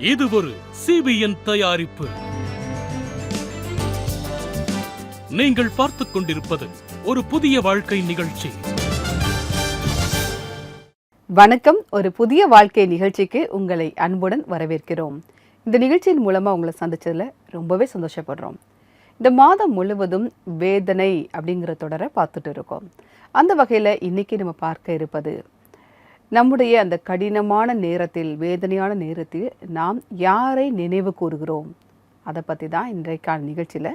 இது ஒரு CBN தயாரிப்பு. நீங்கள் பார்த்துக் கொண்டிருப்பது ஒரு புதிய வாழ்க்கை நிகழ்ச்சி. வணக்கம். ஒரு புதிய வாழ்க்கை நிகழ்ச்சிக்கு உங்களை அன்புடன் வரவேற்கிறோம். இந்த நிகழ்ச்சியின் மூலமாக உங்களை சந்திச்சதில் ரொம்பவே சந்தோஷப்படுறோம். இந்த மாதம் முழுவதும் வேதனை அப்படிங்கிற தொடரை பார்த்துட்டு இருக்கோம். அந்த வகையில் இன்னைக்கு நம்ம பார்க்க இருப்பது, நம்முடைய அந்த கடினமான நேரத்தில், வேதனையான நேரத்தில் நாம் யாரை நினைவு கூறுகிறோம், அதை பற்றி தான் இன்றைக்கான நிகழ்ச்சியில்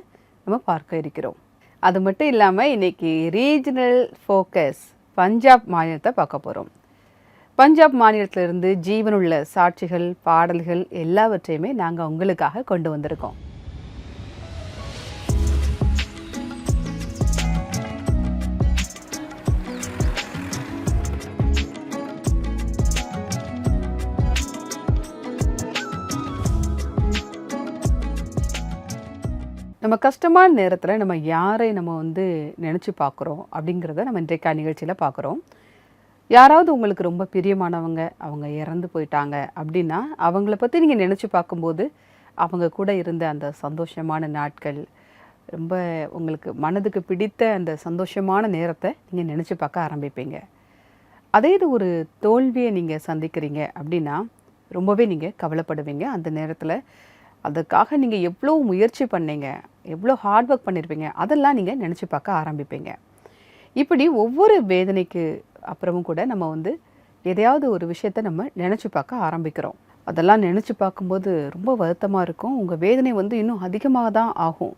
நம்ம பார்க்க இருக்கிறோம். அது மட்டும் இல்லாமல் இன்னைக்கு ரீஜனல் ஃபோக்கஸ் பஞ்சாப் மாநிலத்தை பார்க்க போகிறோம். பஞ்சாப் மாநிலத்திலிருந்து ஜீவனுள்ள சாட்சிகள், பாடல்கள் எல்லாவற்றையுமே நாங்கள் உங்களுக்காக கொண்டு வந்திருக்கோம். நம்ம கஷ்டமான நேரத்தில் நம்ம யாரை நம்ம நினச்சி பார்க்குறோம் அப்படிங்கிறத நம்ம இன்றைக்கா நிகழ்ச்சியில் பார்க்குறோம். யாராவது உங்களுக்கு ரொம்ப பிரியமானவங்க, அவங்க இறந்து போயிட்டாங்க அப்படின்னா அவங்கள பற்றி நீங்கள் நினச்சி பார்க்கும்போது அவங்க கூட இருந்த அந்த சந்தோஷமான நாட்கள், ரொம்ப உங்களுக்கு மனதுக்கு பிடித்த அந்த சந்தோஷமான நேரத்தை நீங்கள் நினச்சி பார்க்க ஆரம்பிப்பீங்க. அதே இது ஒரு தோல்வியை நீங்கள் சந்திக்கிறீங்க அப்படின்னா ரொம்பவே நீங்கள் கவலைப்படுவீங்க. அந்த நேரத்தில் அதுக்காக நீங்கள் எவ்வளோ முயற்சி பண்ணீங்க, எவ்வளோ ஹார்ட் ஒர்க் பண்ணியிருப்பீங்க, அதெல்லாம் நீங்கள் நினச்சி பார்க்க ஆரம்பிப்பீங்க. இப்படி ஒவ்வொரு வேதனைக்கு அப்புறமும் கூட நம்ம எதையாவது ஒரு விஷயத்தை நம்ம நினச்சி பார்க்க ஆரம்பிக்கிறோம். அதெல்லாம் நினச்சி பார்க்கும்போது ரொம்ப வருத்தமாக இருக்கும். உங்கள் வேதனை இன்னும் அதிகமாக தான் ஆகும்.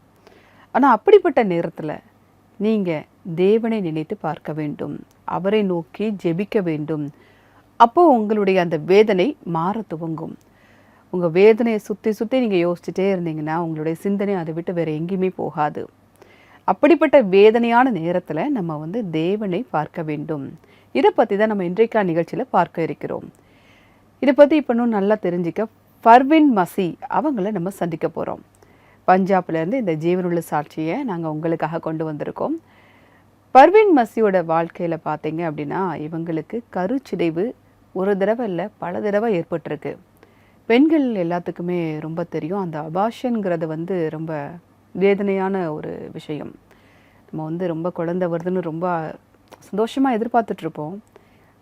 ஆனால் அப்படிப்பட்ட நேரத்தில் நீங்கள் தேவனை நினைத்து பார்க்க வேண்டும், அவரை நோக்கி ஜெபிக்க வேண்டும். அப்போது உங்களுடைய அந்த வேதனை மாற துவங்கும். உங்கள் வேதனையை சுற்றி நீங்கள் யோசிச்சுட்டே இருந்தீங்கன்னா உங்களுடைய சிந்தனை அதை விட்டு வேறு எங்கேயுமே போகாது. அப்படிப்பட்ட வேதனையான நேரத்தில் நம்ம தேவனை பார்க்க வேண்டும். இதை பற்றி தான் நம்ம இன்றைக்கா நிகழ்ச்சியில் பார்க்க இருக்கிறோம். இதை பற்றி இப்போ இன்னும் நல்லா தெரிஞ்சிக்க பர்வீன் மசி அவங்கள நம்ம சந்திக்க போகிறோம். பஞ்சாப்லேருந்து இந்த ஜீவனுள்ள சாட்சியை நாங்கள் உங்களுக்காக கொண்டு வந்திருக்கோம். பர்வீன் மசியோட வாழ்க்கையில் பார்த்தீங்க அப்படின்னா இவங்களுக்கு கருச்சிதைவு ஒரு தடவை இல்லை, பல தடவை ஏற்பட்டிருக்கு. பெண்கள் எல்லாத்துக்குமே ரொம்ப தெரியும், அந்த அபாஷன்கிறது ரொம்ப வேதனையான ஒரு விஷயம். நம்ம ரொம்ப குழந்தை வருதுன்னு ரொம்ப சந்தோஷமாக எதிர்பார்த்துட்ருப்போம்.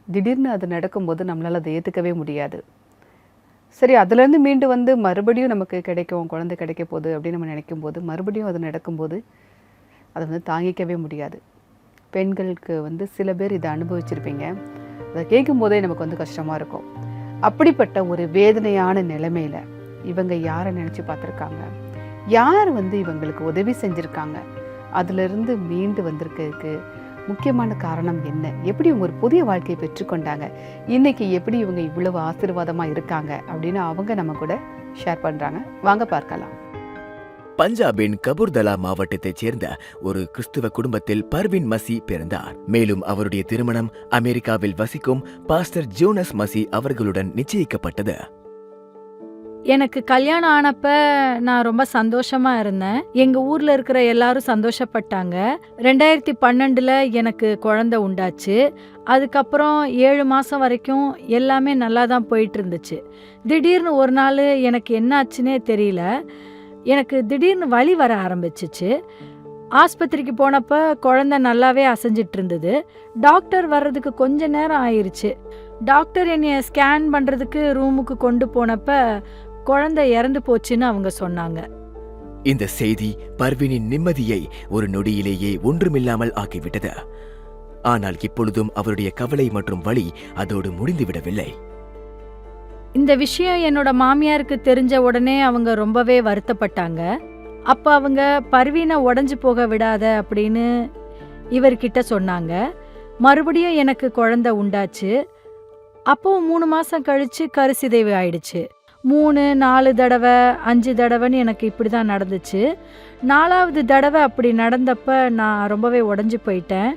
திடீர்னு அது நடக்கும்போது நம்மளால் அதை ஏற்றுக்கவே முடியாது. சரி, அதுலேருந்து மீண்டு மறுபடியும் நமக்கு கிடைக்கும், குழந்தை கிடைக்க போகுது அப்படின்னு நம்ம நினைக்கும்போது மறுபடியும் அது நடக்கும்போது அதை தாங்கிக்கவே முடியாது. பெண்களுக்கு சில பேர் இதை அனுபவிச்சிருப்பீங்க. அதை கேட்கும்போதே நமக்கு கஷ்டமாக இருக்கும். அப்படிப்பட்ட ஒரு வேதனையான நிலைமையில் இவங்க யாரை நினச்சி பார்த்துருக்காங்க, யார் இவங்களுக்கு உதவி செஞ்சுருக்காங்க, அதிலிருந்து மீண்டு வந்திருக்கிறதுக்கு முக்கியமான காரணம் என்ன, எப்படி இவங்க ஒரு புதிய வாழ்க்கையை பெற்றுக்கொண்டாங்க, இன்றைக்கி எப்படி இவங்க இவ்வளவு ஆசீர்வாதமாக இருக்காங்க அப்படின்னு அவங்க நம்ம கூட ஷேர் பண்ணுறாங்க. வாங்க பார்க்கலாம். பஞ்சாபின் கபூர்தலா மாவட்டத்தைச் சேர்ந்த ஒரு கிறிஸ்துவ குடும்பத்தில் பர்வீன் மசி பிறந்தார். மேலும் அவருடைய திருமணம் அமெரிக்காவில் வசிக்கும் பாஸ்டர் ஜோனஸ் மசி அவர்களுடன் நிச்சயிக்கப்பட்டது. எனக்கு கல்யாணம் ஆனப்ப நான் ரொம்ப சந்தோஷமா இருந்தேன். எங்க ஊர்ல இருக்கிற எல்லாரும் சந்தோஷப்பட்டாங்க. 2012 எனக்கு குழந்தை உண்டாச்சு. அதுக்கப்புறம் 7 மாசம் வரைக்கும் எல்லாமே நல்லா தான் போயிட்டு இருந்துச்சு. திடீர்னு ஒரு நாள் எனக்கு என்ன ஆச்சுன்னே தெரியல, எனக்கு திடீர்னு வலி வர ஆரம்பிச்சிச்சு. ஆஸ்பத்திரிக்கு போனப்ப குழந்தை நல்லாவே அசைஞ்சிட்டு இருந்தது. டாக்டர் வர்றதுக்கு கொஞ்ச நேரம் ஆயிடுச்சு. டாக்டர் என்னைய ஸ்கேன் பண்ணுறதுக்கு ரூமுக்கு கொண்டு போனப்ப குழந்தை இறந்து போச்சுன்னு அவங்க சொன்னாங்க. இந்த செய்தி பர்வீனின் நிம்மதியை ஒரு நொடியிலேயே ஒன்றுமில்லாமல் ஆக்கிவிட்டது. ஆனால் இப்பொழுதும் அவருடைய கவலை மற்றும் வலி அதோடு முடிந்துவிடவில்லை. இந்த விஷயம் என்னோட மாமியாருக்கு தெரிஞ்ச உடனே அவங்க ரொம்பவே வருத்தப்பட்டாங்க. அப்போ அவங்க பர்வீனை உடஞ்சி போக விடாத அப்படின்னு இவர்கிட்ட சொன்னாங்க. மறுபடியும் எனக்கு குழந்தை உண்டாச்சு. அப்போ 3 மாசம் கழிச்சு கருச்சிதைவு ஆயிடுச்சு. 3, 4 தடவை, 5 தடவைன்னு எனக்கு இப்படி தான் நடந்துச்சு. 4வது தடவை அப்படி நடந்தப்ப நான் ரொம்பவே உடஞ்சி போயிட்டேன்.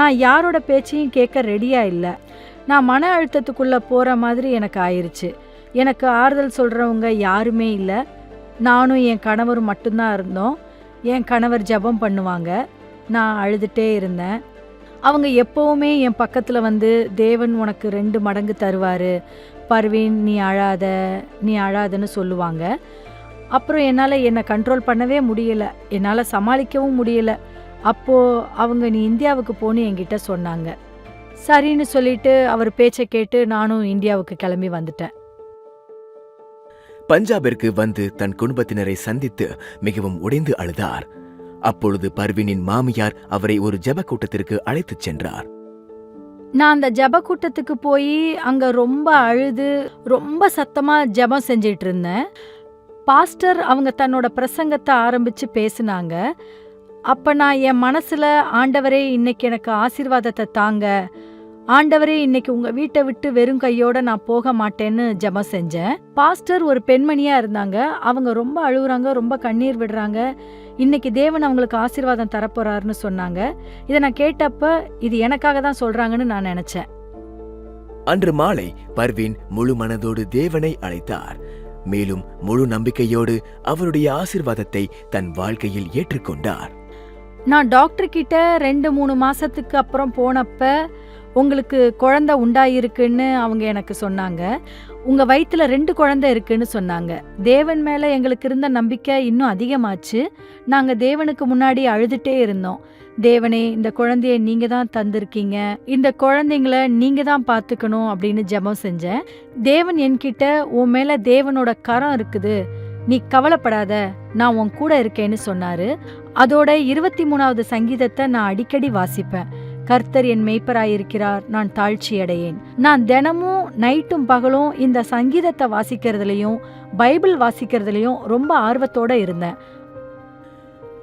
நான் யாரோட பேச்சையும் கேட்க ரெடியாக இல்லை. நான் மன அழுத்தத்துக்குள்ளே போகிற மாதிரி எனக்கு ஆயிடுச்சு. எனக்கு ஆறுதல் சொல்கிறவங்க யாருமே இல்லை. நானும் என் கணவரும் மட்டும்தான் இருந்தோம். என் கணவர் ஜெபம் பண்ணுவாங்க, நான் அழுதுகிட்டே இருந்தேன். அவங்க எப்போவுமே என் பக்கத்தில் தேவன் உனக்கு 2 மடங்கு தருவார், பர்வீன் நீ அழாத நீ அழாதன்னு சொல்லுவாங்க. அப்புறம் என்னால் என்னை கண்ட்ரோல் பண்ணவே முடியல, என்னால் சமாளிக்கவும் முடியல. அப்போது அவங்க நீ இந்தியாவுக்கு போன்னு என்கிட்ட சொன்னாங்க. சரின்னு சொல்லிட்டு அவர் பேச்சை கேட்டு நானும் இந்தியாவுக்கு கிளம்பி வந்துட்டேன். பஞ்சாபிற்கு வந்து தன் குடும்பத்தினரை சந்தித்து மிகவும் உடைந்து அழுதார். அப்பொழுது பர்வீனின் மாமியார் அவரை ஒரு ஜெப கூட்டத்திற்கு அழைத்துச் சென்றார். நான் அந்த ஜெப கூட்டத்துக்கு போய் அங்கே ரொம்ப அழுது ரொம்ப சத்தமாக ஜெபம் செஞ்சிட்டு இருந்தேன். பாஸ்டர் அவங்க தன்னோட பிரசங்கத்தை ஆரம்பித்து பேசினாங்க. அப்போ நான் என் மனசில், ஆண்டவரே இன்னைக்கு எனக்கு ஆசீர்வாதத்தை தாங்க, ஆண்டவரே இன்னைக்கு உங்கள் வீட்டை விட்டு வெறும் கையோட நான் போக மாட்டேன்னு ஜெபம் செஞ்சேன். பாஸ்டர் ஒரு பெண்மணியாக இருந்தாங்க. அவங்க ரொம்ப அழுகுறாங்க, ரொம்ப கண்ணீர் விடுறாங்க. இன்னைக்கு தேவன் அவங்களுக்கு ஆசீர்வாதம் தரப்போறாருன்னு சொன்னாங்க. இதை நான் கேட்டப்ப இது எனக்காக தான் சொல்றாங்கன்னு நான் நினைச்சேன். அன்று மாலை பர்வீன் முழு மனதோடு தேவனை அழைத்தார். மேலும் முழு நம்பிக்கையோடு அவருடைய ஆசீர்வாதத்தை தன் வாழ்க்கையில் ஏற்றுக்கொண்டார். நான் டாக்டர் கிட்ட 2-3 மாசத்துக்கு அப்புறம் போனப்ப உங்களுக்கு குழந்தை உண்டாயிருக்குன்னு அவங்க எனக்கு சொன்னாங்க. உங்க வயிற்றுல 2 குழந்தை இருக்குன்னு சொன்னாங்க. தேவன் மேல எங்களுக்கு இருந்த நம்பிக்கை இன்னும் அதிகமாச்சு. நாங்க தேவனுக்கு முன்னாடி அழுதுட்டே இருந்தோம். தேவனே, இந்த குழந்தைய நீங்க தான் தந்திருக்கீங்க, இந்த குழந்தைங்கள நீங்க தான் பார்த்துக்கணும் அப்படின்னு ஜெபம் செஞ்சேன். தேவன் என்கிட்ட உன் மேல தேவனோட கரம் இருக்குது, நீ கவலைப்படாத, நான் உன் கூட இருக்கேன்னு சொன்னாரு. அதோட 23வது சங்கீதத்தை நான் அடிக்கடி வாசிப்பேன். கர்த்தர் என் மேய்ப்பராயிருக்கிறார், நான் தாழ்ச்சி அடையேன். நான் தினமும் நைட்டும் பகலும் இந்த சங்கீதத்தை வாசிக்கிறதுலையும் பைபிள் வாசிக்கிறதுலையும் ரொம்ப ஆர்வத்தோட இருந்தேன்.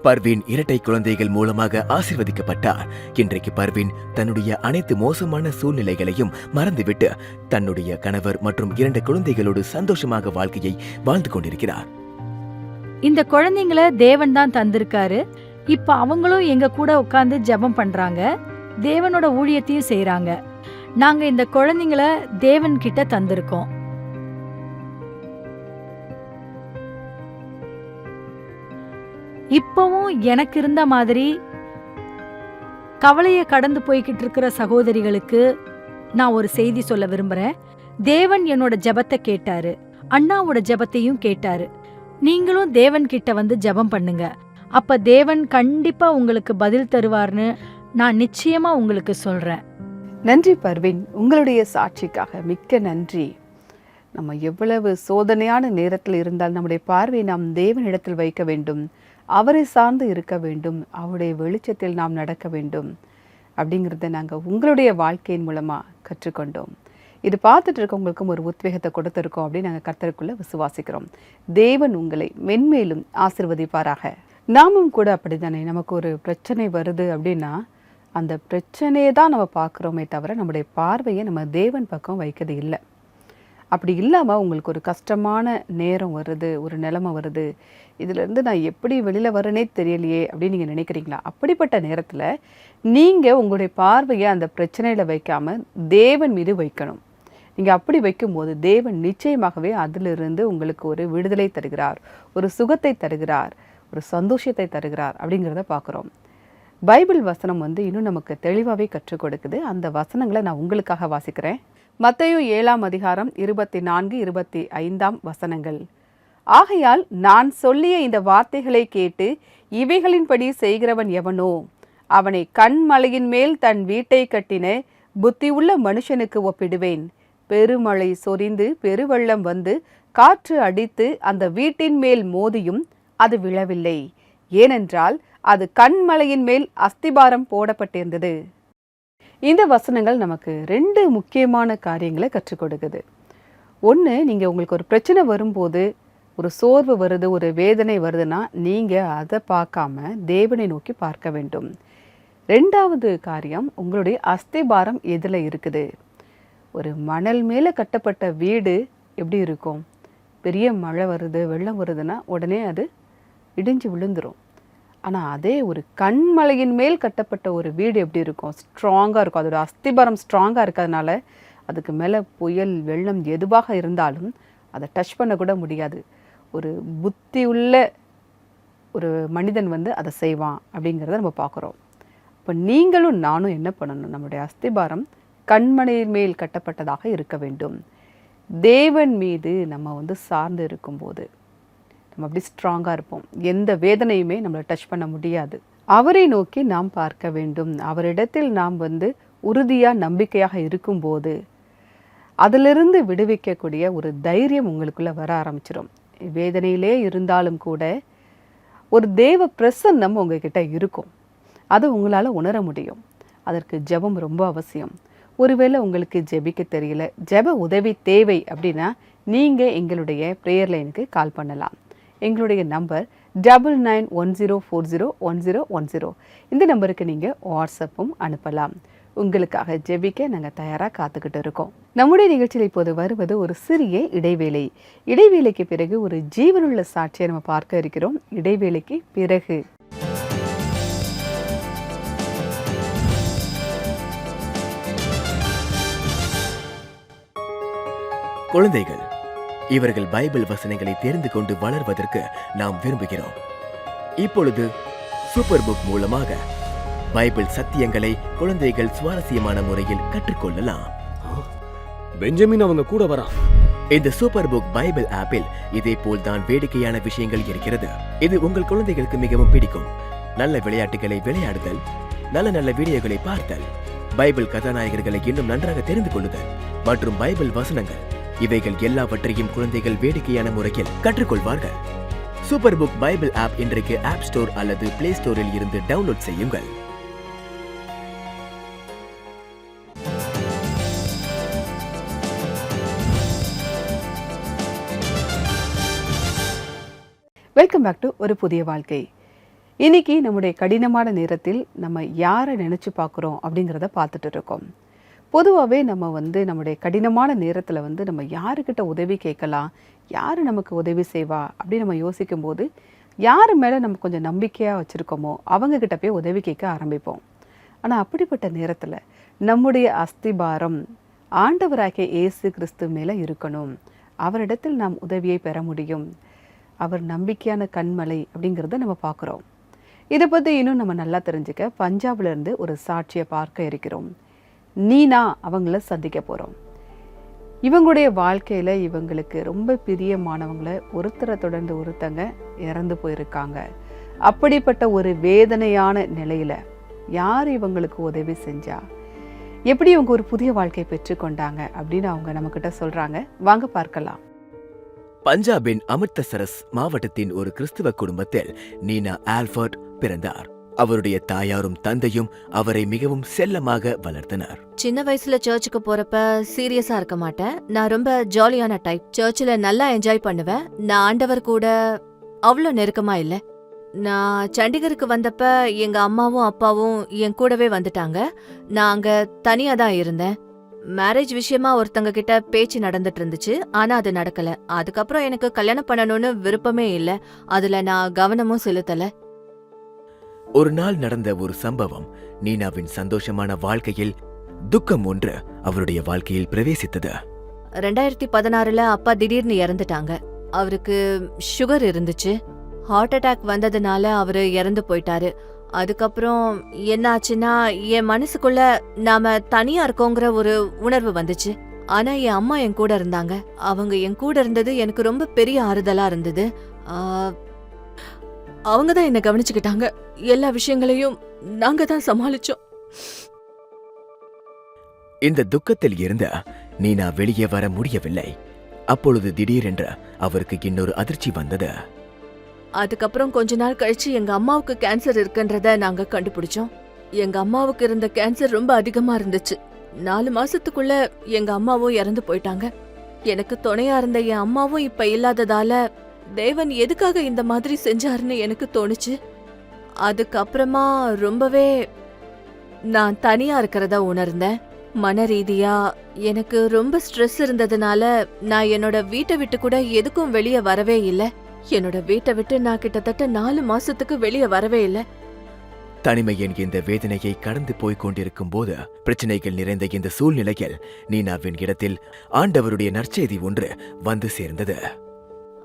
பர்வீன் இரட்டை குழந்தைகள் மூலமாக ஆசீர்வதிக்கப்பட்டார். இன்றைக்கு பர்வீன் தன்னுடைய அனைத்து மோசமான சூழ்நிலைகளையும் மறந்துவிட்டு தன்னுடைய கணவர் மற்றும் 2 குழந்தைகளோடு சந்தோஷமாக வாழ்க்கையை வாழ்ந்து கொண்டிருக்கிறார். இந்த குழந்தைங்கள தேவன் தான் தந்திருக்காரு. இப்ப அவங்களும் எங்க கூட உட்கார்ந்து ஜெபம் பண்றாங்க, தேவனோட ஊழியத்தையும் செய்யறாங்க. நாங்க இந்த குழந்தைங்கள தேவன் கிட்ட தந்திருக்கோம். இப்பவும் எனக்கு இருந்த மாதிரி கவலையை கடந்து போய்கிட்டு இருக்கிற சகோதரிகளுக்கு நான் ஒரு செய்தி சொல்ல விரும்புறேன். தேவன் என்னோட ஜெபத்தை கேட்டாரு, அண்ணாவோட ஜெபத்தையும் கேட்டாரு. நீங்களும் தேவன் கிட்ட வந்து ஜெபம் பண்ணுங்க. அப்ப தேவன் கண்டிப்பா உங்களுக்கு பதில் தருவார்னு நான் நிச்சயமா உங்களுக்கு சொல்றேன். நன்றி பர்வீன், உங்களுடைய சாட்சிக்காக மிக்க நன்றி. நம்ம எவ்வளவு சோதனையான நேரத்தில் இருந்தால் நம்முடைய பார்வையை நாம் தேவனிடத்தில் வைக்க வேண்டும், அவரை சார்ந்து இருக்க வேண்டும், அவருடைய வெளிச்சத்தில் நாம் நடக்க வேண்டும் அப்படிங்கிறத நாங்கள் உங்களுடைய வாழ்க்கையின் மூலமாக கற்றுக்கொண்டோம். இது பார்த்துட்டு இருக்கவங்களுக்கும் ஒரு உத்வேகத்தை கொடுத்துருக்கோம் அப்படின்னு நாங்கள் கர்த்தருக்குள்ளே விசுவாசிக்கிறோம். தேவன் உங்களை மென்மேலும் ஆசீர்வதிப்பாராக. நாமும் கூட அப்படி தானே, நமக்கு ஒரு பிரச்சனை வருது அப்படின்னா அந்த பிரச்சனையை தான் நம்ம பார்க்குறோமே தவிர நம்முடைய பார்வையை நம்ம தேவன் பக்கம் வைக்கிறது இல்லை. அப்படி இல்லாமல் உங்களுக்கு ஒரு கஷ்டமான நேரம் வருது, ஒரு நிலைமை வருது, இதிலேருந்து நான் எப்படி வெளியில் வரேனே தெரியலையே அப்படின்னு நீங்கள் நினைக்கிறீங்களா? அப்படிப்பட்ட நேரத்தில் நீங்கள் உங்களுடைய பார்வையை அந்த பிரச்சனையில் வைக்காமல் தேவன் மீது வைக்கணும். நீங்கள் அப்படி வைக்கும்போது தேவன் நிச்சயமாகவே அதிலிருந்து உங்களுக்கு ஒரு விடுதலை தருகிறார், ஒரு சுகத்தை தருகிறார், ஒரு சந்தோஷத்தை தருகிறார் அப்படிங்கிறத பார்க்குறோம். பைபிள் வசனம் இன்னும் நமக்கு தெளிவாகவே கற்றுக் கொடுக்குது. அந்த வசனங்களை நான் உங்களுக்காக வாசிக்கிறேன். மத்தேயு 7ஆம் அதிகாரம் 24-25 வசனங்கள். ஆகையால் நான் சொல்லிய இந்த வார்த்தைகளை கேட்டு இவைகளின்படி செய்கிறவன் எவனோ அவனை கண்மலையின் மேல் தன் வீட்டை கட்டின புத்தியுள்ள மனுஷனுக்கு ஒப்பிடுவேன். பெருமழை சொரிந்து பெருவெள்ளம் வந்து காற்று அடித்து அந்த வீட்டின் மேல் மோதியும் அது விழவில்லை, ஏனென்றால் அது கண்மலையின் மேல் அஸ்திபாரம் போடப்பட்டிருந்தது. இந்த வசனங்கள் நமக்கு 2 முக்கியமான காரியங்களை கற்றுக் கொடுக்குது. ஒன்று, நீங்கள் உங்களுக்கு ஒரு பிரச்சனை வரும்போது, ஒரு சோர்வு வருது, ஒரு வேதனை வருதுன்னா நீங்கள் அதை பார்க்காம தேவனை நோக்கி பார்க்க வேண்டும். 2வது காரியம், உங்களுடைய அஸ்திபாரம் எதில் இருக்குது? ஒரு மணல் மேலே கட்டப்பட்ட வீடு எப்படி இருக்கும்? பெரிய மழை வருது, வெள்ளம் வருதுன்னா உடனே அது இடிஞ்சு விழுந்துடும். ஆனால் அதே ஒரு கண்மலையின் மேல் கட்டப்பட்ட ஒரு வீடு எப்படி இருக்கும்? ஸ்ட்ராங்காக இருக்கும். அதோட அஸ்திபாரம் ஸ்ட்ராங்காக இருக்கிறதுனால அதுக்கு மேலே புயல் வெள்ளம் எதுவாக இருந்தாலும் அதை டச் பண்ணக்கூட முடியாது. ஒரு புத்தி உள்ள ஒரு மனிதன் அதை செய்வான் அப்படிங்கிறத நம்ம பார்க்குறோம். இப்போ நீங்களும் நானும் என்ன பண்ணணும்? நம்முடைய அஸ்திபாரம் கண்மலையின் மேல் கட்டப்பட்டதாக இருக்க வேண்டும். தேவன் மீது நம்ம வந்து சார்ந்து இருக்கும்போது நம்ம அப்படி ஸ்ட்ராங்காக இருப்போம். எந்த வேதனையுமே நம்மளை டச் பண்ண முடியாது. அவரை நோக்கி நாம் பார்க்க வேண்டும். அவரிடத்தில் நாம் வந்து உறுதியாக நம்பிக்கையாக இருக்கும்போது அதிலிருந்து விடுவிக்கக்கூடிய ஒரு தைரியம் உங்களுக்குள்ளே வர ஆரம்பிச்சிடும். வேதனையிலே இருந்தாலும் கூட ஒரு தேவ பிரசன்னம் உங்ககிட்ட இருக்கும். அது உங்களால் உணர முடியும். அதற்கு ஜெபம் ரொம்ப அவசியம். ஒருவேளை உங்களுக்கு ஜெபிக்க தெரியல, ஜெப உதவி தேவை அப்படின்னா நீங்கள் எங்களுடைய ப்ரேயர் லைனுக்கு கால் பண்ணலாம். எங்களுடைய நம்பர் 9910401010. இந்த நம்பருக்கு நீங்கள் வாட்ஸ்அப்பும் அனுப்பலாம். உங்களுக்காக ஜெபிக்க நாங்கள் தயாராக காத்துக்கிட்டு இருக்கோம். நம்முடைய நிகழ்ச்சியில் இப்போது வருவது ஒரு சிறிய இடைவேளை. இடைவேளைக்கு பிறகு ஒரு ஜீவனுள்ள சாட்சியை நம்ம பார்க்க இருக்கிறோம். இடைவேளைக்கு பிறகு குழந்தைகள், இவர்கள் பைபிள் வசனங்களை தெரிந்து கொண்டு வளர்வதற்கு நாம் விரும்புகிறோம். இப்பொழுது சூப்பர் புக் மூலமாக பைபிள் சத்தியங்களை குழந்தைகள் சுவாரஸ்யமான முறையில் கற்றுக்கொள்ளலாம். பெஞ்சமின் அவங்க கூட வரான். இந்த சூப்பர் புக் பைபிள் ஆப்பில் இதே போல் தான் வேடிக்கையான விஷயங்கள் இருக்கிறது. இது உங்கள் குழந்தைகளுக்கு மிகவும் பிடிக்கும். நல்ல விளையாட்டுகளை விளையாடுதல், நல்ல நல்ல வீடியோகளை பார்த்தல், பைபிள் கதாநாயகர்களை இன்னும் நன்றாக தெரிந்து கொள்ளுதல் மற்றும் பைபிள் வசனங்கள், இவைகள் எல்லாவற்றையும் குழந்தைகள் வேடிக்கையான முறையில் கற்றுக்கொள்வார்கள். சூப்பர் புக் பைபிள் ஆப் இன்றைக்கு ஆப் ஸ்டோர் அல்லது பிளே ஸ்டோரில் இருந்து டவுன்லோட் செய்யுங்கள். வெல்கம் பேக் டு ஒரு புதிய வாழ்க்கை. இன்னைக்கு நம்முடைய கடினமான நேரத்தில் நம்ம யாரை நினச்சி பார்க்குறோம் அப்படிங்கிறத பார்த்துட்டு இருக்கோம். பொதுவாகவே நம்ம வந்து நம்முடைய கடினமான நேரத்தில் வந்து நம்ம யாருக்கிட்ட உதவி கேட்கலாம், யார் நமக்கு உதவி செய்வா அப்படின்னு நம்ம யோசிக்கும்போது யார் மேலே நம்ம கொஞ்சம் நம்பிக்கையாக வச்சுருக்கோமோ அவங்கக்கிட்ட போய் உதவி கேட்க ஆரம்பிப்போம். ஆனால் அப்படிப்பட்ட நேரத்தில் நம்முடைய அஸ்திபாரம் ஆண்டவராகிய இயேசு கிறிஸ்து மேலே இருக்கணும். அவரிடத்தில் நாம் உதவியை பெற முடியும். அவர் நம்பிக்கையான கண்மலை அப்படிங்கிறத நம்ம பார்க்குறோம். இதை பற்றி இன்னும் நம்ம நல்லா தெரிஞ்சுக்க பஞ்சாப்லேருந்து ஒரு சாட்சியை பார்க்க இருக்கிறோம். நீனா அவங்கள சந்திக்க போகிறோம். இவங்களுடைய வாழ்க்கையில் இவங்களுக்கு ரொம்ப பிரியமானவங்களை ஒருத்தரை தொடர்ந்து ஒருத்தங்க இறந்து போயிருக்காங்க. அப்படிப்பட்ட ஒரு வேதனையான நிலையில் யார் இவங்களுக்கு உதவி செஞ்சா, எப்படி இவங்க ஒரு புதிய வாழ்க்கையை பெற்றுக்கொண்டாங்க அப்படின்னு அவங்க நம்மக்கிட்ட சொல்கிறாங்க. வாங்க பார்க்கலாம். பஞ்சாபின் அமிர்தசரஸ் மாவட்டத்தின் ஒரு கிறிஸ்துவ குடும்பத்தில் நீனா ஆல்பர்ட் பிறந்தார். அவருடைய தாயாரும் தந்தையும் அவரை மிகவும் செல்லமாக வளர்த்தனர். சின்ன வயசுல சர்ச்சுக்கு போறப்ப சீரியஸா இருக்க மாட்டேன். நான் ரொம்ப ஜாலியான டைப். சர்ச்சில் நல்லா என்ஜாய் பண்ணுவேன். நான் ஆண்டவர் கூட அவ்வளோ நெருக்கமா இல்ல. நான் சண்டிகருக்கு வந்தப்ப எங்க அம்மாவும் அப்பாவும் என் கூடவே வந்துட்டாங்க. நான் அங்க தனியா தான் இருந்தேன். மேரேஜ் விஷயமா ஒருத்தங்க கிட்ட பேச்சு நடந்துட்டு இருந்துச்சு. ஆனா அது நடக்கல. அதுக்கப்புறம் எனக்கு கல்யாணம் பண்ணணும்னு விருப்பமே இல்ல. அதுல நான் கவனமும் செலுத்தல. ஒரு நாள் நடந்த ஒரு சம்பவம் நீனாவின் சந்தோஷமான வாழ்க்கையில் துக்கம் ஒன்று அவருடைய வாழ்க்கையில் பிரவேசித்தது. 2016 அப்பா திடீர்னு இறந்துட்டாங்க. அவருக்கு சுகர் இருந்துச்சு. ஹார்ட் அட்டாக் வந்ததுனால அவரு இறந்து போயிட்டாரு. அதுக்கப்புறம் என்ன ஆச்சுன்னா, என் மனசுக்குள்ள நாம தனியா இருக்கோங்கிற ஒரு உணர்வு வந்துச்சு. ஆனா என் அம்மா என் கூட இருந்தாங்க. அவங்க என் கூட இருந்தது எனக்கு ரொம்ப பெரிய ஆறுதலா இருந்தது. அவங்க தான் என்ன கவனிச்சுக்கிட்டாங்க. எல்லா விஷயங்களையும் நாங்க தான் சமாளிச்சோம். இந்த துக்கத்தில் இருந்த நீனா வெளியே வர முடியவில்லை. அப்பொழுது திடீரென்று அவருக்கு இன்னொரு அதிர்ச்சி வந்தது. அதுக்கப்புறம் கொஞ்ச நாள் கழிச்சு எங்க அம்மாவுக்கு கேன்சர் இருக்குன்றத நாங்க கண்டுபிடிச்சோம். எங்க அம்மாவுக்கு இருந்த கேன்சர் ரொம்ப அதிகமா இருந்துச்சு. 4 மாசத்துக்குள்ள எங்க அம்மாவும் இறந்து போயிட்டாங்க. எனக்கு துணையா இருந்த என் அம்மாவும் இப்ப இல்லாததால தேவன் எதுக்காக இந்த மாதிரி செஞ்சாருன்னு எனக்கு தோணுச்சு. அதுக்கப்புறமா ரொம்பவே நான் தனியா இருக்கிறத உணர்ந்தேன். மன ரீதியா எனக்கு ரொம்ப ஸ்ட்ரெஸ் இருந்ததுனால நான் என்னோட வீட்டை விட்டு கூட எதுக்கும் வெளியே வரவே இல்லை. என்னோட வீட்டை விட்டு நான் கிட்டத்தட்ட 4 மாசத்துக்கு வெளியே வரவே இல்லை. தனிமையின் இந்த வேதனையை கடந்து போய்க் கொண்டிருக்கும் போது பிரச்சனைகள் நிறைந்த இந்த சூழ்நிலையில் நீனாவின் இடத்தில் ஆண்டவருடைய நற்செய்தி ஒன்று வந்து சேர்ந்தது.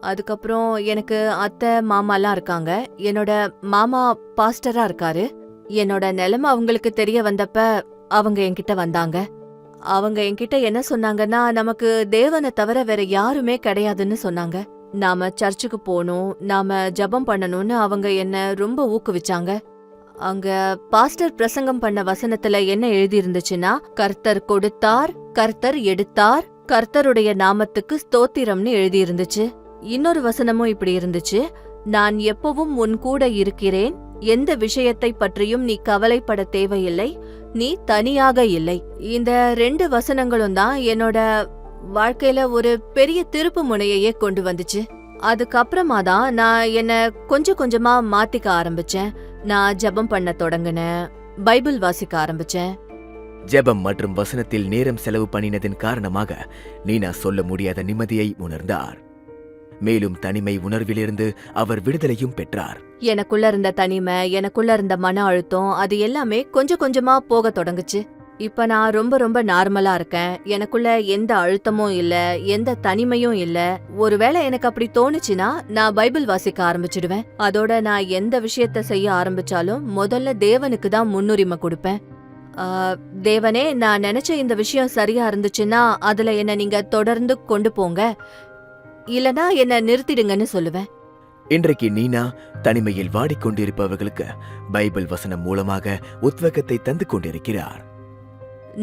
அதுக்கப்புறம் எனக்கு அத்தை மாமாலாம் இருக்காங்க. என்னோட மாமா பாஸ்டரா இருக்காரு. என்னோட நிலைமை அவங்களுக்கு தெரிய வந்தப்ப அவங்க என்கிட்ட வந்தாங்க. அவங்க என்கிட்ட என்ன சொன்னாங்கன்னா, நமக்கு தேவனை தவிர வேற யாருமே கிடையாதுன்னு சொன்னாங்க. நாம சர்ச்சுக்கு போகணும், நாம ஜெபம் பண்ணணும்னு அவங்க என்ன ரொம்ப ஊக்குவிச்சாங்க. அங்க பாஸ்டர் பிரசங்கம் பண்ண வசனத்துல என்ன எழுதி இருந்துச்சுன்னா, கர்த்தர் கொடுத்தார், கர்த்தர் எடுத்தார், கர்த்தருடைய நாமத்துக்கு ஸ்தோத்திரம்னு எழுதி இருந்துச்சு. இன்னொரு வசனமும் இப்படி இருந்துச்சு, நான் எப்பவும் உன் கூட இருக்கிறேன், எந்த விஷயத்தை பற்றியும் நீ கவலைப்பட தேவையில்லை, நீ தனியாக இல்லை. இந்த 2 வசனங்களும் தான் என்னோட வாழ்க்கையில ஒரு பெரிய திருப்பு முனையையே கொண்டு வந்துச்சு. அதுக்கப்புறமா தான் நான் என்ன கொஞ்சம் கொஞ்சமா மாத்திக்க ஆரம்பிச்சேன். நான் ஜெபம் பண்ண தொடங்கினேன், பைபிள் வாசிக்க ஆரம்பிச்சேன். ஜெபம் மற்றும் வசனத்தில் நேரம் செலவு பண்ணினதின் காரணமாக நீனா சொல்ல முடியாத நிம்மதியை உணர்ந்தார். மேலும் தனிமை உணர்விலிருந்து அவர் விடுதலையும் பெற்றார். எனக்குள்ள இருந்த தனிமை, எனக்குள்ள இருந்த மன அழுத்தம், அது எல்லாமே கொஞ்சம் கொஞ்சமா போக தொடங்குச்சு. இப்ப நான் ரொம்ப ரொம்ப நார்மலா இருக்கேன். எனக்குள்ள எந்த அழுத்தமும் இல்ல, எந்த தனிமையும் இல்ல. ஒருவேளை எனக்கு அப்படி தோணுச்சுன்னா நான் பைபிள் வாசிக்க ஆரம்பிச்சிடுவேன். அதோட நான் எந்த விஷயத்த செய்ய ஆரம்பிச்சாலும் முதல்ல தேவனுக்கு தான் முன்னுரிமை கொடுப்பேன். தேவனே, நான் நினைச்ச இந்த விஷயம் சரியா இருந்துச்சுன்னா அதுல என்ன நீங்க தொடர்ந்து கொண்டு போங்க, இல்லனா என்ன நிறுத்திடுங்கன்னு சொல்லுவேன். இன்றைக்கு நீனா தனிமையில் வாடிக்கொண்டிருப்பவர்களுக்கு பைபிள் வசனம் மூலமாக உத்வேகத்தை தந்து கொண்டிருக்கிறார்.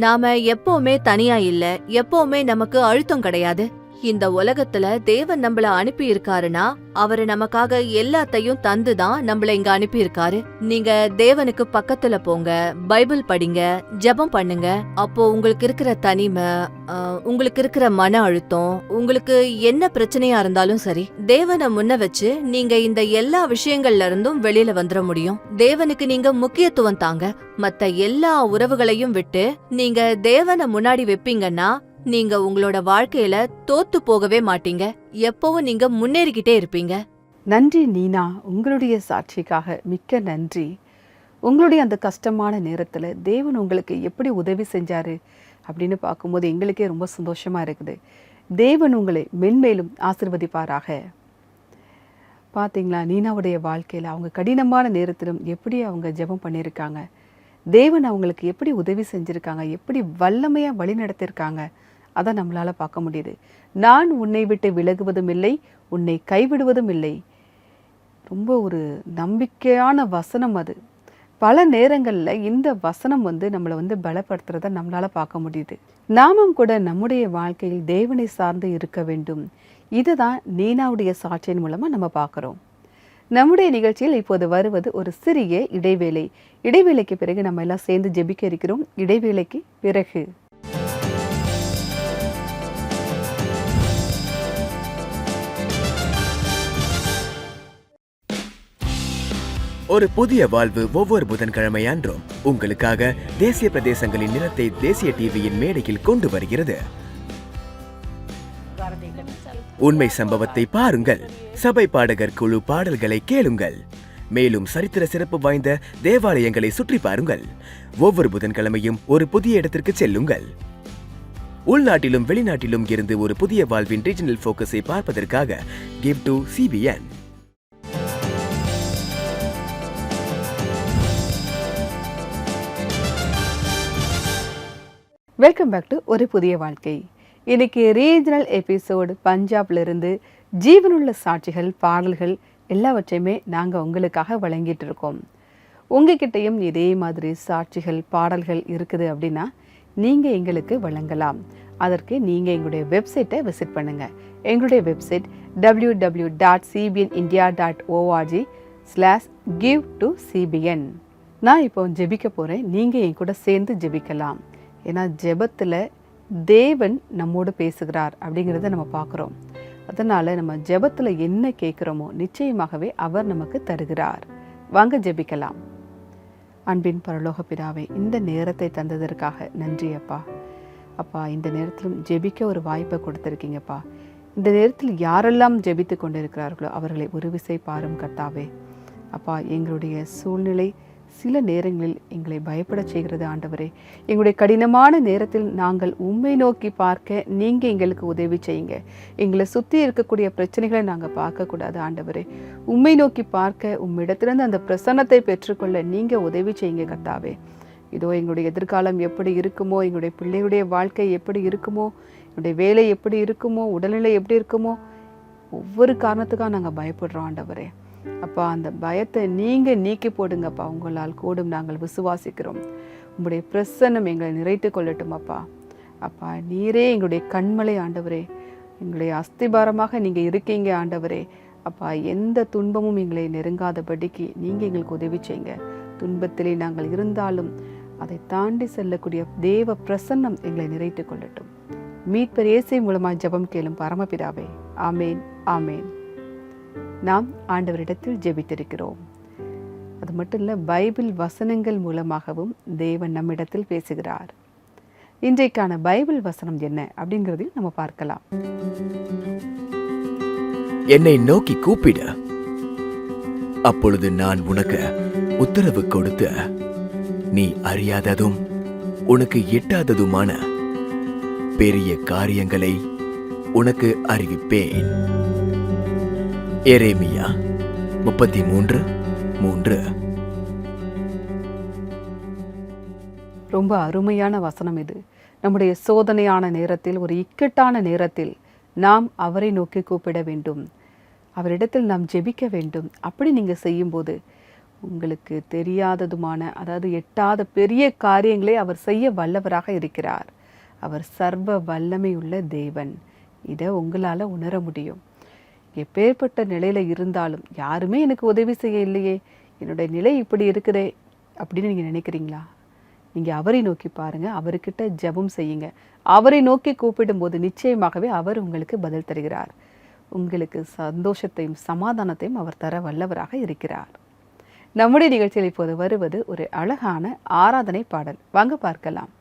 நாம எப்பவுமே தனியா இல்ல, எப்பவுமே நமக்கு அழுத்தம் கிடையாது. இந்த உலகத்துல தேவன் நம்மள அனுப்பி இருக்காருன்னா அவரு நமக்காக எல்லாத்தையும் தந்துதான் நம்மள இங்க அனுப்பி இருக்காரு. நீங்க தேவனுக்கு பக்கத்துல போங்க, பைபிள் படிங்க, ஜெபம் பண்ணுங்க. அப்போ உங்களுக்கு இருக்கிற தனிமை, உங்களுக்கு இருக்கிற மன அழுத்தம், உங்களுக்கு என்ன பிரச்சனையா இருந்தாலும் சரி, தேவனை முன்ன வச்சு நீங்க இந்த எல்லா விஷயங்கள்ல இருந்தும் வெளியில வந்துட முடியும். தேவனுக்கு நீங்க முக்கியத்துவம் தாங்க. மத்த எல்லா உறவுகளையும் விட்டு நீங்க தேவனை முன்னாடி வைப்பீங்கன்னா நீங்க உங்களோட வாழ்க்கையில தோத்து போகவே மாட்டீங்க. எப்பவும் நீங்க முன்னேறிக்கிட்டே இருப்பீங்க. நன்றி நீனா, உங்களுடைய சாட்சிக்காக மிக்க நன்றி. உங்களுடைய அந்த கஷ்டமான நேரத்தில் தேவன் உங்களுக்கு எப்படி உதவி செஞ்சாரு அப்படின்னு பார்க்கும்போது எங்களுக்கே ரொம்ப சந்தோஷமா இருக்குது. தேவன் உங்களை மென்மேலும் ஆசீர்வதிப்பாராக. பார்த்தீங்களா, நீனாவுடைய வாழ்க்கையில் அவங்க கடினமான நேரத்திலும் எப்படி அவங்க ஜெபம் பண்ணியிருக்காங்க, தேவன் அவங்களுக்கு எப்படி உதவி செஞ்சுருக்காங்க, எப்படி வல்லமையாக வழி நடத்திருக்காங்க, அதை நம்மளால் பார்க்க முடியுது. நான் உன்னை விட்டு விலகுவதும் இல்லை, உன்னை கைவிடுவதும் இல்லை. ரொம்ப ஒரு நம்பிக்கையான வசனம் அது. பல நேரங்களில் இந்த வசனம் நம்மளை பலப்படுத்துறத நம்மளால் பார்க்க முடியுது. நாமும் கூட நம்முடைய வாழ்க்கையில் தேவனை சார்ந்து இருக்க வேண்டும். இதுதான் நீனாவுடைய சாட்சியின் மூலமாக நம்ம பார்க்குறோம். நம்முடைய நிகழ்ச்சியில் இப்போது வருவது ஒரு சிறிய இடைவேளை. இடைவேளைக்கு பிறகு நம்ம எல்லாம் சேர்ந்து ஜெபிக்க இருக்கிறோம். இடைவேளைக்கு பிறகு ஒரு புதிய வாழ்வு ஒவ்வொரு புதன்கிழமை அன்றும் உங்களுக்காக தேசிய பிரதேசங்களின் நிலத்தை தேசிய டிவியின் மேடையில் கொண்டு வருகிறது. உண்மை சம்பவத்தை பாருங்கள், சபை பாடகர் குழு பாடல்களை கேளுங்கள், மேலும் சரித்திர சிறப்பு வாய்ந்த தேவாலயங்களை சுற்றி பாருங்கள். ஒவ்வொரு புதன்கிழமையும் ஒரு புதிய இடத்திற்கு செல்லுங்கள். உள்நாட்டிலும் வெளிநாட்டிலும் இருந்து ஒரு புதிய வாழ்வின் ரீஜனல் போக்கஸை பார்ப்பதற்காக give to CBN. Welcome back to ஒரு புதிய வாழ்க்கை. இன்னைக்கு ரீஜனல் எபிசோடு பஞ்சாப்லேருந்து ஜீவனுள்ள சாட்சிகள், பாடல்கள் எல்லாவற்றையுமே நாங்கள் உங்களுக்காக வழங்கிட்டு இருக்கோம். உங்ககிட்டையும் இதே மாதிரி சாட்சிகள், பாடல்கள் இருக்குது அப்படின்னா நீங்கள் எங்களுக்கு வழங்கலாம். அதற்கு நீங்கள் எங்களுடைய வெப்சைட்டை விசிட் பண்ணுங்கள். எங்களுடைய வெப்சைட் www.cbnindia.org/give-to-cbn. நான் இப்போ ஜெபிக்க போகிறேன், நீங்கள் என் கூட சேர்ந்து ஜெபிக்கலாம். ஏன்னா ஜெபத்தில் தேவன் நம்மோடு பேசுகிறார் அப்படிங்கிறத நம்ம பார்க்குறோம். அதனால் நம்ம ஜெபத்தில் என்ன கேட்குறோமோ நிச்சயமாகவே அவர் நமக்கு தருகிறார். வாங்க ஜெபிக்கலாம். அன்பின் பரலோக பிதாவே, இந்த நேரத்தை தந்ததற்காக நன்றி அப்பா. அப்பா, இந்த நேரத்திலும் ஜெபிக்க ஒரு வாய்ப்பை கொடுத்துருக்கீங்கப்பா. இந்த நேரத்தில் யாரெல்லாம் ஜெபித்து கொண்டு இருக்கிறார்களோ அவர்களை ஒரு விசை பாரும் கர்த்தாவே. அப்பா, எங்களுடைய சூழ்நிலை சில நேரங்களில் எங்களை பயப்பட செய்கிறது ஆண்டவரே. எங்களுடைய கடினமான நேரத்தில் நாங்கள் உம்மை நோக்கி பார்க்க நீங்கள் எங்களுக்கு உதவி செய்யுங்க. எங்களை சுற்றி இருக்கக்கூடிய பிரச்சனைகளை நாங்கள் பார்க்கக்கூடாது ஆண்டவரே. உம்மை நோக்கி பார்க்க, உம்மிடத்திலிருந்து அந்த பிரசன்னத்தை பெற்றுக்கொள்ள நீங்கள் உதவி செய்யுங்க கர்த்தாவே. இதோ எங்களுடைய எதிர்காலம் எப்படி இருக்குமோ, எங்களுடைய பிள்ளைகளுடைய வாழ்க்கை எப்படி இருக்குமோ, என்னுடைய வேலை எப்படி இருக்குமோ, உடல்நிலை எப்படி இருக்குமோ, ஒவ்வொரு காரணத்துக்காக நாங்கள் பயப்படுறோம் ஆண்டவரே. அப்பா, அந்த பயத்தை நீங்கள் நீக்கி போடுங்கப்பா. உங்களால் கூடும் நாங்கள் விசுவாசிக்கிறோம். உங்களுடைய பிரசன்னம் எங்களை நிறைத்து கொள்ளட்டும் அப்பா. அப்பா, நீரே எங்களுடைய கண்மலை ஆண்டவரே, எங்களுடைய அஸ்திபாரமாக நீங்கள் இருக்கீங்க ஆண்டவரே. அப்பா, எந்த துன்பமும் எங்களை நெருங்காதபடிக்கு நீங்கள் எங்களுக்கு உதவி செய்யுங்க. துன்பத்திலே நாங்கள் இருந்தாலும் அதை தாண்டி செல்லக்கூடிய தேவ பிரசன்னம் எங்களை நிறைத்து கொள்ளட்டும். மீட்பர் இயேசு மூலமாக ஜெபம் கேளும் பரமபிதாவே. ஆமேன், ஆமேன். நாம் ஆண்டவரிடத்தில் ஜெபித்திருக்கிறோம். அது மட்டும் இல்லை, பைபிள் வசனங்கள் மூலமாகவும் தேவன் நம்மிடத்தில் பேசுகிறார். இன்றைக்கான பைபிள் வசனம் என்ன அப்படிங்கிறதையும் நம்ம பார்க்கலாம். என்னை நோக்கி கூப்பிடு, அப்பொழுது நான் உனக்கு உத்தரவு கொடுத்து நீ அறியாததும் உனக்கு எட்டாததுமான பெரிய காரியங்களை உனக்கு அறிவிப்பேன். எரேமியா 33:3. ரொம்ப அருமையான வசனம் இது. நம்முடைய சோதனையான நேரத்தில், ஒரு இக்கட்டான நேரத்தில் நாம் அவரை நோக்கி கூப்பிட வேண்டும். அவரிடத்தில் நாம் ஜெபிக்க வேண்டும். அப்படி நீங்கள் செய்யும்போது உங்களுக்கு தெரியாததுமான, அதாவது எட்டாத பெரிய காரியங்களை அவர் செய்ய வல்லவராக இருக்கிறார். அவர் சர்வ வல்லமை உள்ள தேவன். இதை உங்களால் உணர முடியும். எப்பேற்பட்ட நிலையில் இருந்தாலும், யாருமே எனக்கு உதவி செய்ய இல்லையே, என்னுடைய நிலை இப்படி இருக்குதே அப்படின்னு நீங்கள் நினைக்கிறீங்களா? நீங்கள் அவரை நோக்கி பாருங்கள், அவர்கிட்ட ஜெபம் செய்யுங்க. அவரை நோக்கி கூப்பிடும்போது நிச்சயமாகவே அவர் உங்களுக்கு பதில் தருகிறார். உங்களுக்கு சந்தோஷத்தையும் சமாதானத்தையும் அவர் தர வல்லவராக இருக்கிறார். நம்முடைய நிகழ்ச்சியில் இப்போது வருவது ஒரு அழகான ஆராதனை பாடல். வாங்க பார்க்கலாம்.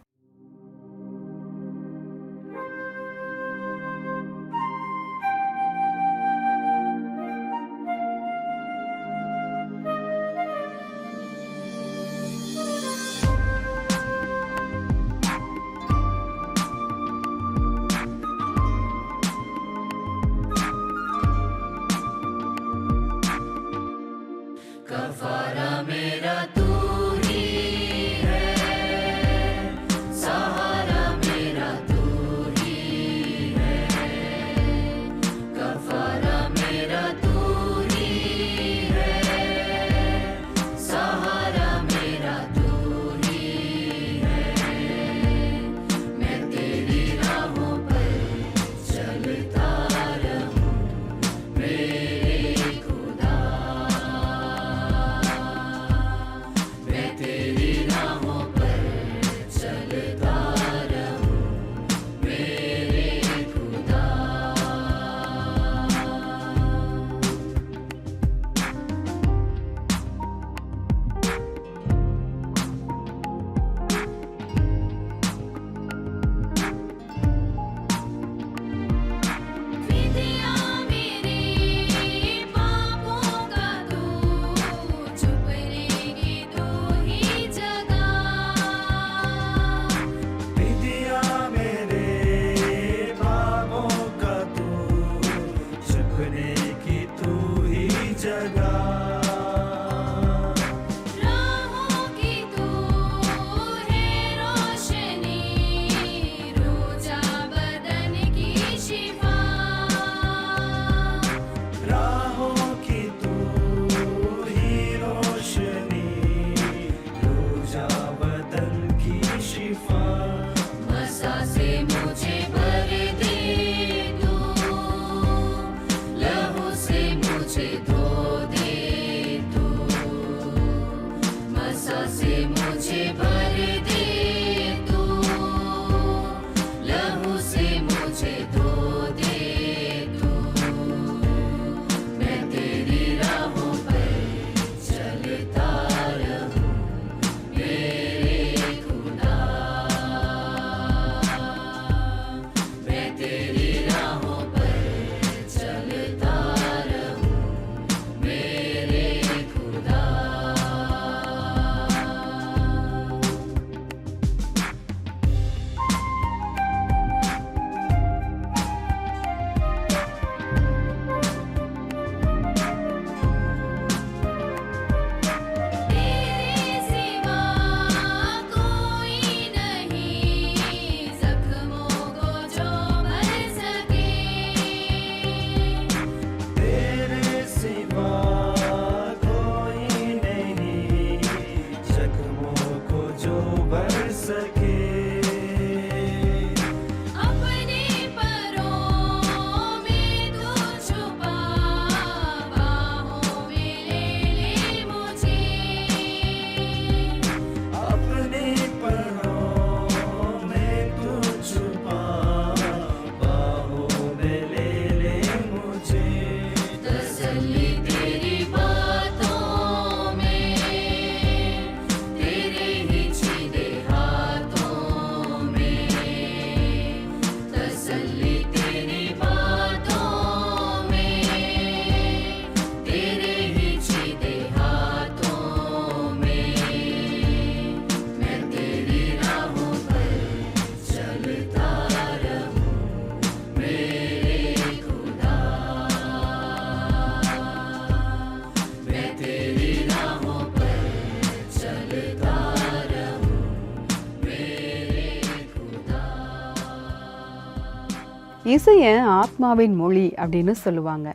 இசையை ஆத்மாவின் மொழி அப்படின்னு சொல்லுவாங்க.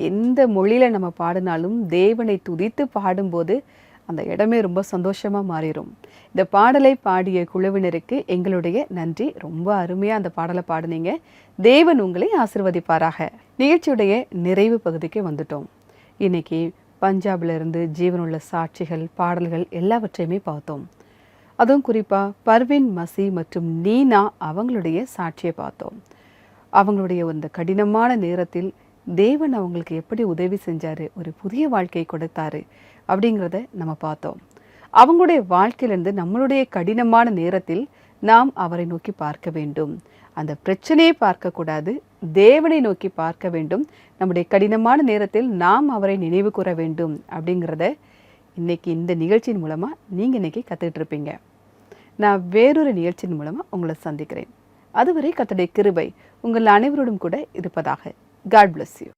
எந்த மொழியில் நம்ம பாடினாலும் தேவனை துதித்து பாடும்போது அந்த இடமே ரொம்ப சந்தோஷமாக மாறிடும். இந்த பாடலை பாடிய குழுவினருக்கு எங்களுடைய நன்றி. ரொம்ப அருமையாக அந்த பாடலை பாடினீங்க. தேவன் உங்களை ஆசிர்வதிப்பாராக. நிகழ்ச்சியுடைய நிறைவு பகுதிக்கு வந்துட்டோம். இன்னைக்கு பஞ்சாபிலிருந்து ஜீவனுள்ள சாட்சிகள், பாடல்கள் எல்லாவற்றையுமே பார்த்தோம். அதுவும் குறிப்பாக பர்வீன் மசி மற்றும் நீனா அவங்களுடைய சாட்சியை பார்த்தோம். அவங்களுடைய அந்த கடினமான நேரத்தில் தேவன் அவங்களுக்கு எப்படி உதவி செஞ்சார், ஒரு புதிய வாழ்க்கையை கொடுத்தாரு அப்படிங்கிறத நம்ம பார்த்தோம். அவங்களுடைய வாழ்க்கையிலேருந்து நம்மளுடைய கடினமான நேரத்தில் நாம் அவரை நோக்கி பார்க்க வேண்டும். அந்த பிரச்சனையை பார்க்கக்கூடாது, தேவனை நோக்கி பார்க்க வேண்டும். நம்முடைய கடினமான நேரத்தில் நாம் அவரை நினைவு கூற வேண்டும் அப்படிங்கிறத இன்னைக்கு இந்த நிகழ்ச்சியின் மூலமாக நீங்கள் இன்னைக்கு கற்றுக்கிட்டு இருப்பீங்க. நான் வேறொரு நிகழ்ச்சியின் மூலமாக உங்களை சந்திக்கிறேன். அதுவரை கர்த்தருடைய கிருபை உங்கள் அனைவரோடும் கூட இருப்பதாக. God bless you.